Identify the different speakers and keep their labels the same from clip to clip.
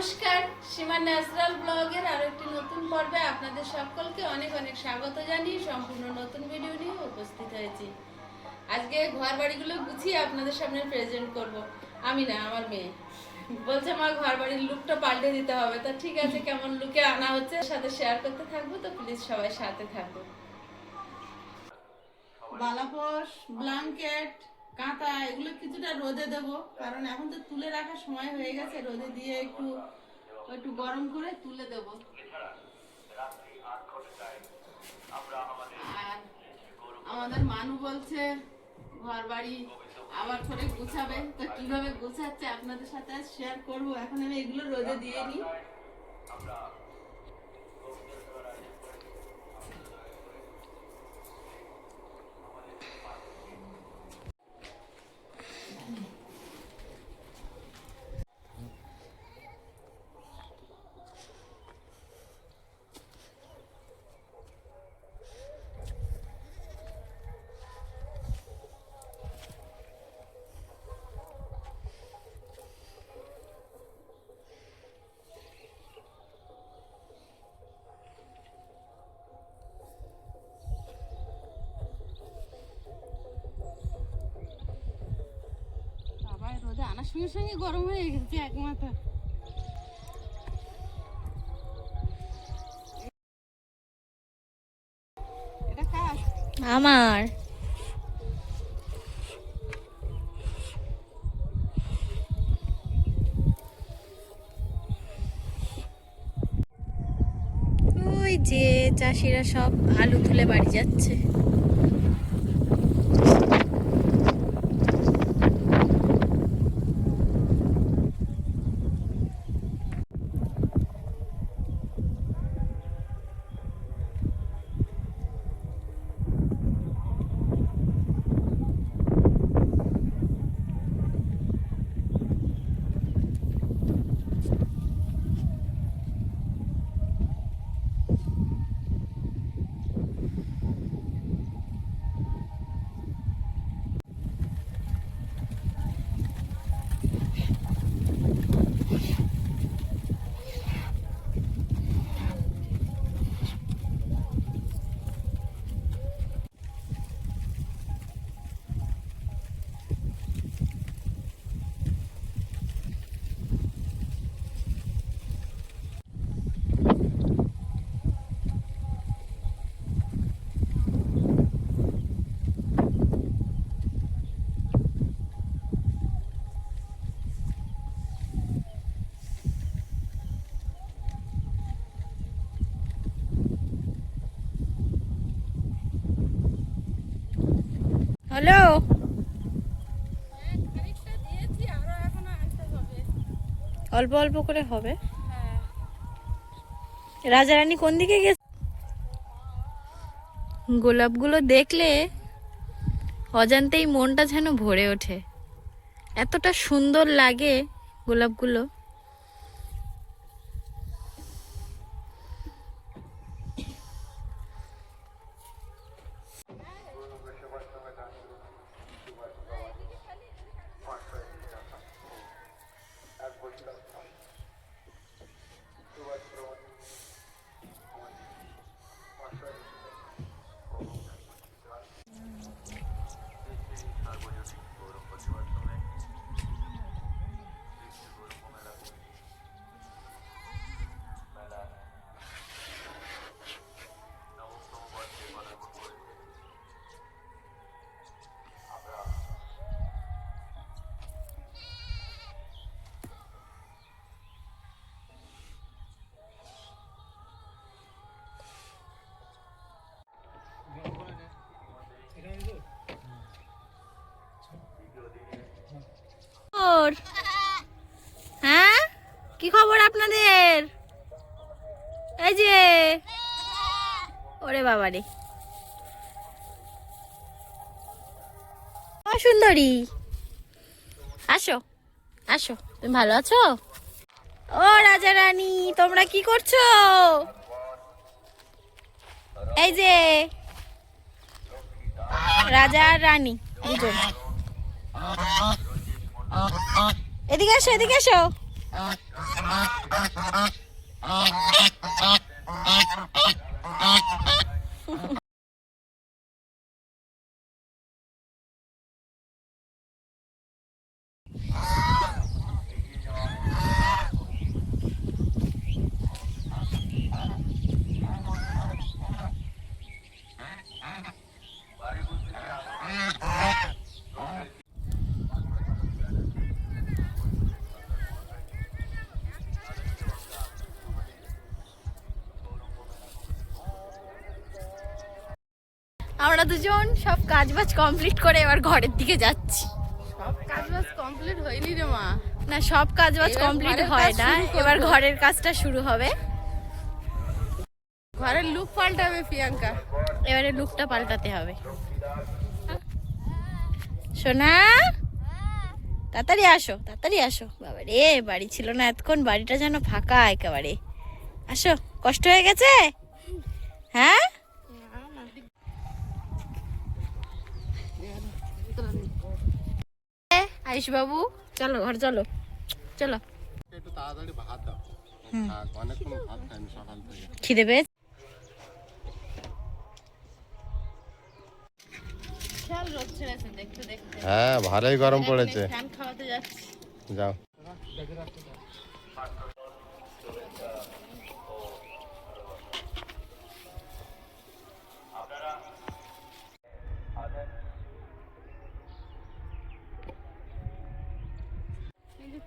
Speaker 1: নমস্কার, সীমা ন্যাচারাল ব্লগের আরো একটি নতুন পর্বে আপনাদের সকলকে অনেক অনেক স্বাগত জানিয়ে সম্পূর্ণ নতুন ভিডিও নিয়ে উপস্থিত হয়েছি। আজকে ঘর বাড়িগুলো গুছিয়ে আপনাদের সামনে প্রেজেন্ট করব। আমি না, আমার মেয়ে বলছে মা ঘর বাড়ির লুকটা পাল্টে দিতে হবে। তা ঠিক আছে, কেমন লুকে আনা হচ্ছে সাথে শেয়ার করতে থাকবো, তো প্লিজ সবাই সাথে থাকবো। বালাপোষ, ব্ল্যাঙ্কেট, কাঁথা এগুলো কিছুটা রোদে দেব, কারণ এখন তো তুলে রাখার সময় হয়ে গেছে। রোদে দিয়ে একটু একটু গরম করে তুলে দেব। আর আমাদের মানু বলছে ঘর বাড়ি আবার করে গুছাবে, তো কিভাবে গুছাচ্ছে আপনাদের সাথে শেয়ার করব। এখন আমি এগুলো রোদে দিয়ে নিই। রোদে আনার সঙ্গে সঙ্গে গরম হয়ে গেছে এক মাথা। এটা কার?
Speaker 2: আমার। ওই যে চাষিরা সব আলু তুলে বাড়ি যাচ্ছে। হ্যালো, অল্প অল্প করে হবে। রাজারানী কোন দিকে গেছে? গোলাপগুলো দেখলে অজান্তেই মনটা যেন ভরে ওঠে, এতটা সুন্দর লাগে গোলাপগুলো। হ্যাঁ, কি খবর আপনাদের? এই যে, ওরে বাবারে, ও সুন্দরী, আসো আসো, তুমি ভালো আছো? ও রাজা রানী, তোমরা কি করছো? এই যে রাজা আর রানী দুজন, এদিকে এসো, এদিকে এসো। আমরা দুজন সব কাজবাজ কমপ্লিট করে এবার ঘরের দিকে যাচ্ছি।
Speaker 1: সব কাজ বাজ কমপ্লিট হয়নি রে মা।
Speaker 2: না, সব কাজবাজ
Speaker 1: এবার
Speaker 2: কমপ্লিট
Speaker 1: ঘরের
Speaker 2: হয়
Speaker 1: কাজ
Speaker 2: না,
Speaker 1: শুরু করবো।
Speaker 2: এবার ঘরের কাজটা শুরু হবে।
Speaker 1: ঘরের লুক পাল্টাবে প্রিয়াঙ্কা।
Speaker 2: এবারে লুকটা পাল্টাতে হবে। সোনা, তাড়াতাড়ি আসো, তাড়াতাড়ি আসো। বাবা রে, বাড়ি ছিল না এতক্ষণ, বাড়িটা যেন ফাঁকা একেবারে। আসো, কষ্ট হয়ে গেছে? হ্যাঁ, আয়ুষ বাবু চলো ঘর চলো, চলো।
Speaker 3: একটু তাড়াতাড়ি ভাত দাও। অনেকক্ষণ ভাত খাইনি সকাল থেকে।
Speaker 2: খিদে পেয়েছে?
Speaker 1: খেয়াল রোদ ছেড়েছে দেখতে দেখতে।
Speaker 3: হ্যাঁ, ভালোই গরম পড়েছে।
Speaker 1: ফ্যান খাওয়াতে যাচ্ছি।
Speaker 3: যাও।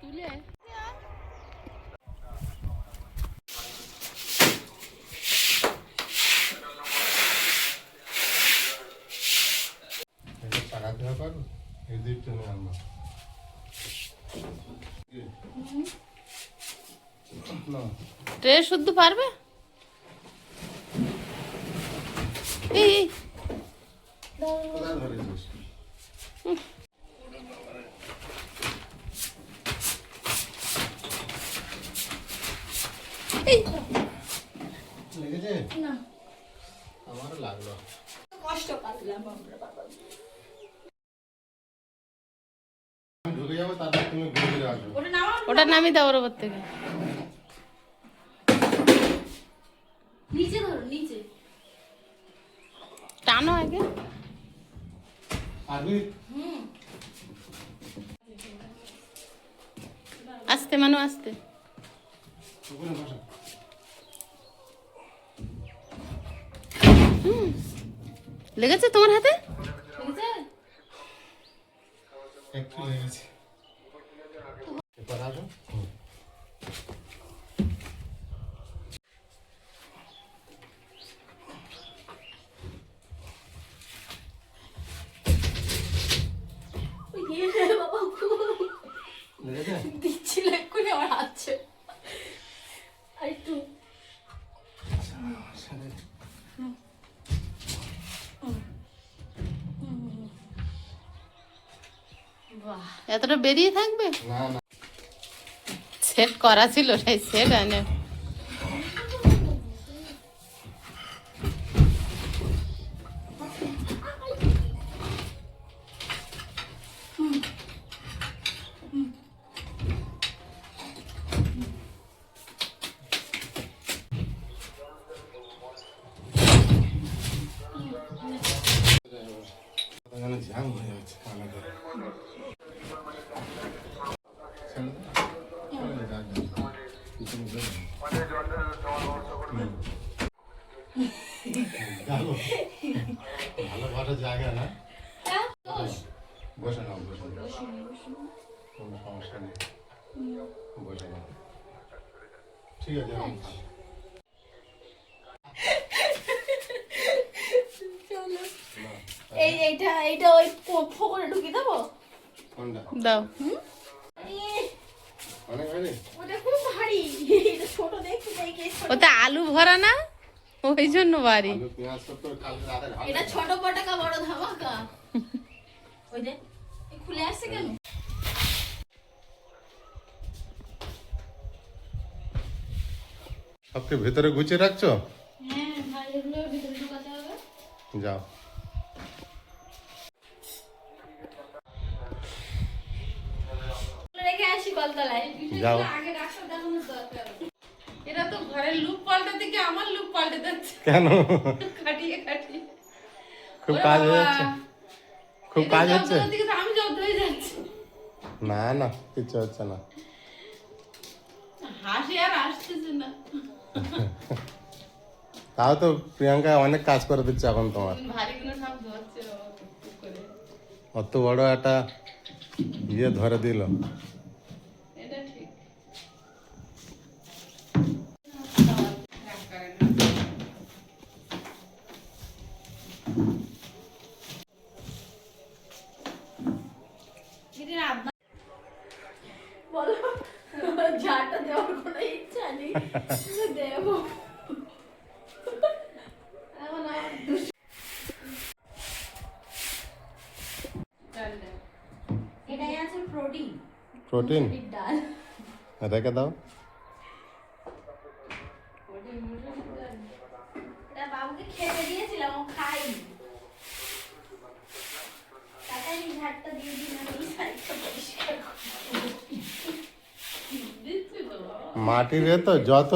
Speaker 1: তুলে
Speaker 3: টাকাতে ব্যাপার এই দিক চলে আনবো।
Speaker 1: ট্রে শুদ্ধ পারবে? এই এই,
Speaker 3: কোথায় ধরেছিস?
Speaker 1: এই
Speaker 3: লেগেছে? আমারও লাগলো। আমি ঢুকে যাবো, তারপর তুমি ঘুরে ঘুরে আসবে।
Speaker 1: ওটা নামিয়ে দাও ওর ওপর থেকে।
Speaker 2: নিচে ধরো, নিচে
Speaker 1: টানো আগে।
Speaker 3: আসবি?
Speaker 1: আস্তে মানু আস্তে।
Speaker 3: ওখানে বসো।
Speaker 1: লেগেছে তোমার হাতে?
Speaker 3: একটু লেগেছে। এবার আসো। লেগেছে?
Speaker 2: দিচ্ছিল এক্ষুনি আমার হাতছে। আর একটু
Speaker 1: এতটা বেরিয়ে থাকবে?
Speaker 3: না না,
Speaker 1: সেট করা ছিল তাই সেট আনে।
Speaker 3: ওখানে জ্যাম হয়ে যাচ্ছে আমাদের। ছেড়ে দে। ছেড়ে দে, যাক যাক। পিছনে দে। যাবো। ভালো ভালো জায়গা না? বসে নাও, বসে নাও। কোনো সমস্যা নেই। বসে নাও। ঠিক আছে, এখন খাও। না,
Speaker 2: এইটা ওই ফোকরে ঢুকিয়ে দেবো।
Speaker 3: কোনটা?
Speaker 1: দাও।
Speaker 3: অনেক ভারী?
Speaker 2: ওটা খুব ভারী, এটা ছোট দেখতে চাই কি ছোট।
Speaker 1: ওতে আলু ভরা না, ওই জন্য বাড়ি।
Speaker 3: আলু পেঁয়াজ সব তো কালকে রাতে ঢাল
Speaker 2: এটা
Speaker 3: দেবো।
Speaker 2: ছোট পটাকা বড় ধামাকা। ওই যে এই খুলে আসছে কেন?
Speaker 3: সবকে ভেতরে গুছিয়ে রাখছো?
Speaker 2: হ্যাঁ ভাই, এগুলো ভিতরে ঢোকাতে হবে।
Speaker 3: যাও।
Speaker 2: রেখে আসি কলতলায়।
Speaker 3: যাও।
Speaker 2: আগে রাখো, দেখো না।
Speaker 1: আজকে আমার লুক পাল্টে যাচ্ছে
Speaker 3: কেন?
Speaker 1: কাটিয়ে কাটিয়ে
Speaker 3: খুব
Speaker 1: ওরে
Speaker 3: কাজ হয়ে
Speaker 1: বাবা,
Speaker 3: যাচ্ছে? খুব
Speaker 1: এটা
Speaker 3: কাজ
Speaker 1: জব্দ
Speaker 3: হচ্ছে?
Speaker 1: করতে গিয়ে তো আমি জব্দ হয়ে যাচ্ছি।
Speaker 3: না না, কিছু হচ্ছে না।
Speaker 1: হাসি আর আসতেছে না।
Speaker 3: তাও তো প্রিয়াঙ্কা অনেক কাজ করে দিচ্ছে এখন তোমার।
Speaker 1: ভারীগুলো সব ধরছে ও টুক করে।
Speaker 3: অত বড় একটা ইয়ে ধরে দিল।
Speaker 1: এটা ঠিক।
Speaker 2: বলো ঝাড়টা দেওয়ার কোনো ইচ্ছা নেই, দেবো। এখন আর
Speaker 1: ডাল দাও।
Speaker 2: এটাই আছে প্রোটিন,
Speaker 3: প্রোটিন
Speaker 2: ডাল।
Speaker 3: রেখে দাও।
Speaker 2: এটা বাবুকে খেতে দিয়েছিলাম, ও খাইনি। তাড়াতাড়ি ঝাড়টা দিয়ে দিন, আমি এই সাইডটা পরিষ্কার করবো।
Speaker 1: দিচ্ছি তো বাবা।
Speaker 3: মাটির এ তো যত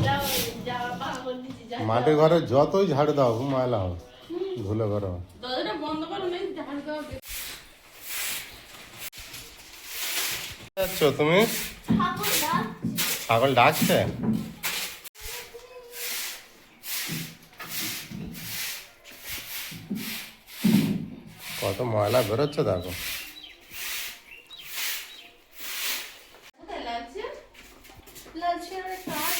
Speaker 2: যাও যাও পাগল দিচ্ছি, যাও।
Speaker 3: মাটির ঘরে যতই ঝাড়ু দাও ময়লা হবে, ধুলো ঘরে হবে।
Speaker 1: দরজাটা বন্ধ করো, নেই ঝাড় দেওয়া।
Speaker 3: যাচ্ছ তুমি?
Speaker 2: ঠাকুর ডাক।
Speaker 3: ছাগল ডাকছে? কত ময়লা বেরোচ্ছে দেখো।
Speaker 1: কোথায় লাগছে?
Speaker 2: লালচে আর কাঠ।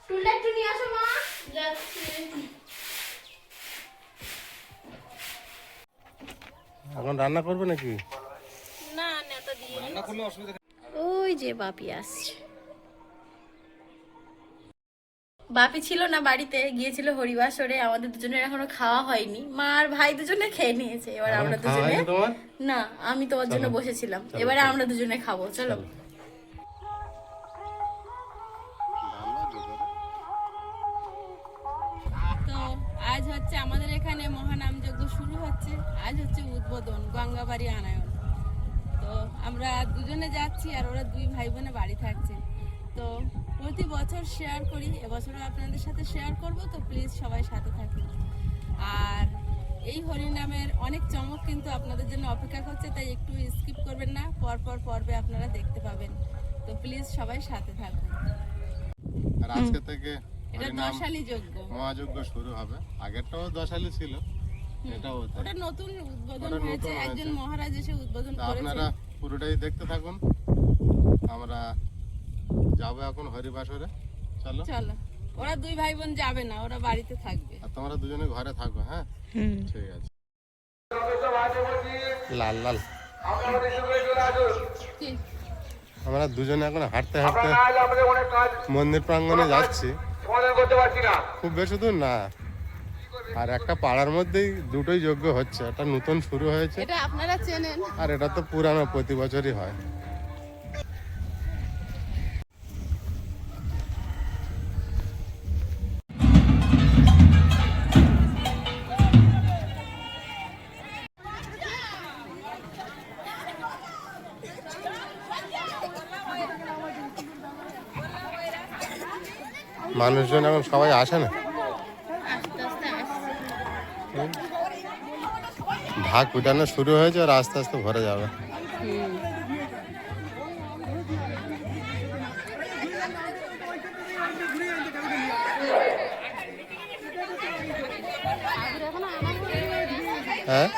Speaker 2: টুলটা একটু নিয়ে আসো মা।
Speaker 1: যাচ্ছে।
Speaker 3: এখন রান্না করবে নাকি?
Speaker 2: না নেতা দিয়ে ওই যে বাপি আসছে। বাপি ছিল না বাড়িতে, গিয়েছিল হরিবাসরে। আমাদের দুজনের এখনো খাওয়া হয়নি, মা আর ভাই দুজনে খেয়ে নিয়েছে। এবার
Speaker 3: এখন
Speaker 2: আমরা
Speaker 3: খাওয়া
Speaker 2: দুজনে
Speaker 3: হয়নি তোমার?
Speaker 2: না, আমি তোমার জন্য
Speaker 3: চলো।
Speaker 2: বসেছিলাম।
Speaker 3: চলো,
Speaker 2: এবারে
Speaker 3: চলো।
Speaker 2: আমরা দুজনে খাবো, চলো।
Speaker 1: তো আজ হচ্ছে আমাদের এখানে মহানাম যজ্ঞ শুরু হচ্ছে। আজ হচ্ছে উদ্বোধন, গঙ্গাবাড়ি আনায়ন। তো আমরা দুজনে যাচ্ছি আর ওরা দুই ভাই বোনে বাড়ি থাকছে। তো প্রতি বছর শেয়ার করি, এবছরও আপনাদের সাথে শেয়ার করব। তো প্লিজ সবাই সাথে থাকুন। আর এই হরিনামের অনেক চমক কিন্তু আপনাদের জন্য অপেক্ষা করছে, তাই একটু স্কিপ করবেন না, পরপর পর্বে আপনারা দেখতে পাবেন। তো প্লিজ সবাই সাথে থাকুন।
Speaker 3: আর আজকে থেকে
Speaker 1: এটা
Speaker 3: হরিনাম
Speaker 1: দশালি যজ্ঞ।
Speaker 3: মহাযজ্ঞ শুরু হবে। আগেরটাও দশালি ছিল, এটাও তাই।
Speaker 1: ওটা নতুন উদ্বোধন
Speaker 3: ওটা নতুন
Speaker 1: হয়েছে, একজন
Speaker 3: হয়েছে।
Speaker 1: মহারাজ এসে উদ্বোধন
Speaker 3: তা
Speaker 1: করেছেন।
Speaker 3: আপনারা পুরোটাই দেখতে থাকুন। আমরা যাবো এখন হরিবাসরে। চলো।
Speaker 1: চলো, ওরা দুই ভাই বোন যাবে না, ওরা বাড়িতে থাকবে।
Speaker 3: আর তোমরা দুজনে ঘরে থাকো। হ্যাঁ, ঠিক আছে। লাল লাল
Speaker 1: কি?
Speaker 3: আমরা দুজনে এখন হাঁটতে হাঁটতে মন্দির প্রাঙ্গণে যাচ্ছি। খুব বেশি দূর না, আর একটা পাড়ার মধ্যেই দুটোই যজ্ঞ হচ্ছে। একটা নতুন শুরু হয়েছে,
Speaker 1: এটা আপনারা চেনেন।
Speaker 3: আর এটা তো পুরানো, প্রতি বছরই হয়। মানুষজন এখন সবাই আসে না,
Speaker 1: আস্তে আস্তে আসছে।
Speaker 3: ভাগ পিটানো শুরু হয়েছে আর আস্তে আস্তে ভরে যাবে। হ্যাঁ,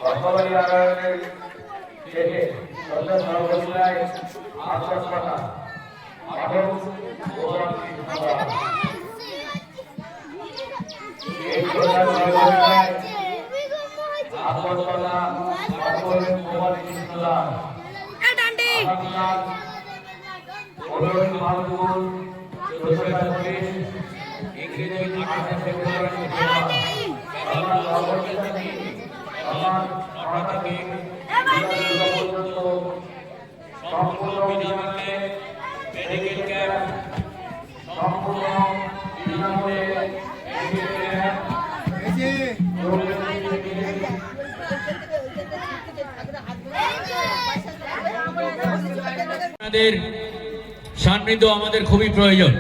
Speaker 4: রসবাড়ি আয়োজনের শেষে সন্ধ্যা সর্বশিলায় আশ্বাস কথা পাঠক ভোগান্তি এই সন্ধ্যা সর্বশিলায় আশ্বাস কথা পাঠ করবেন ভোগান্তি কৃষ্ণদাস আগামীকাল 15 ফাল্গুন 2024 ইংরেজি 28 ফেব্রুয়ারি আমার সর্বশিলায় আমার অনাথকে পর্যন্ত সম্পূর্ণ বিনামূল্যে মেডিকেল ক্যাম্প সম্পূর্ণ বিনামূল্যে মেডিকেল ক্যাম্প
Speaker 5: আপনাদের সান্নিধ্য আমাদের খুবই প্রয়োজন।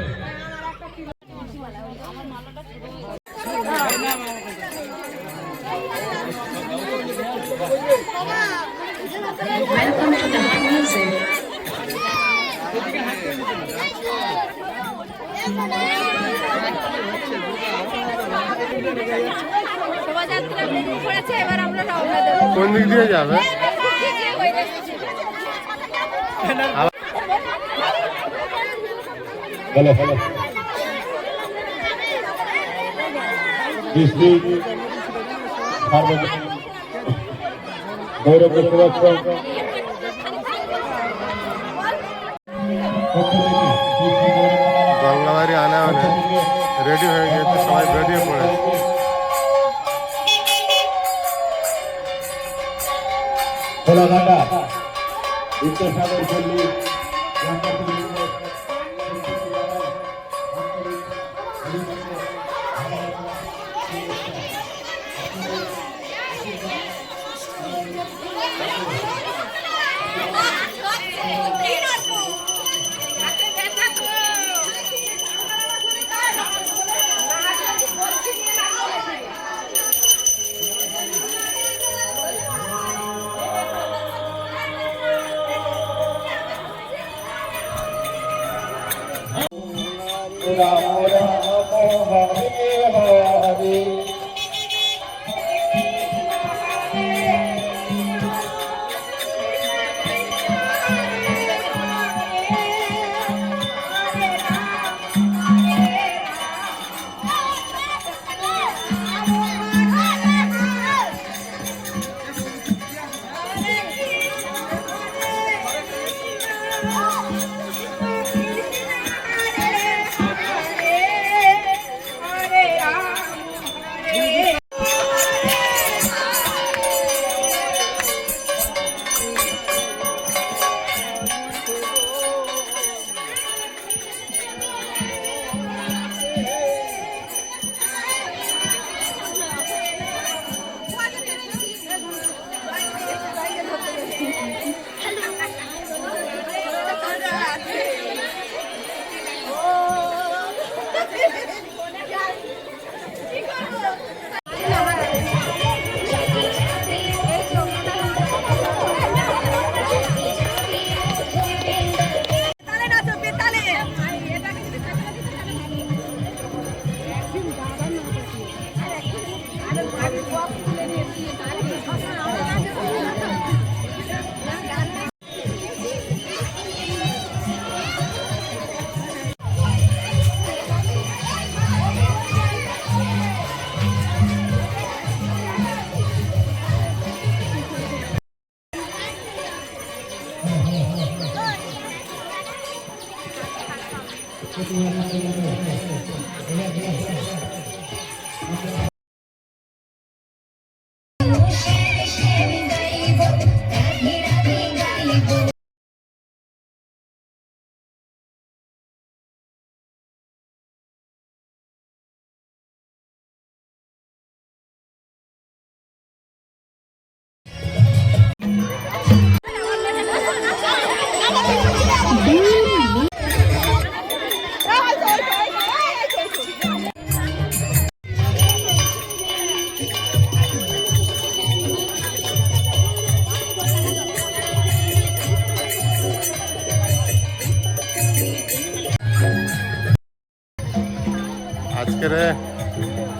Speaker 2: শোভাযাত্রা বেরিয়ে পড়েছে, এবার আমরা রওনা দেব।
Speaker 3: কোন দিক দিয়ে যাবে?
Speaker 4: হ্যালো হ্যালো ডিস্ট্রিক্ট সার্বজনীন গৌরব সুরক্ষা
Speaker 3: গঙ্গাবাড়ি আনা রেডি হয়ে গেছে, সবাই বেরিয়ে পড়েছে।
Speaker 4: খোলাঘাটা বিদ্যাসাগর পল্লী রাম রাম হরে হরে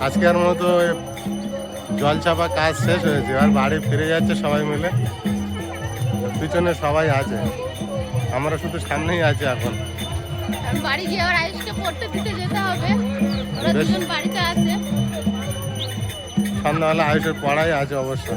Speaker 3: আজকের মতো জল চাপা কাজ শেষ হয়েছে, আর বাড়ি ফিরে যাচ্ছে সবাই মিলে। পিছনে সবাই আছে, আমরা শুধু সামনেই আছি এখন।
Speaker 2: কারণ বাড়ি গিয়ে আবার আয়ুষকে পড়তে দিতে যেতে হবে, ওরা
Speaker 3: বেশ।
Speaker 2: দুজন বাড়িতে আছে।
Speaker 3: সন্ধ্যাবেলা আয়ুষের পড়াই আছে অবশ্য।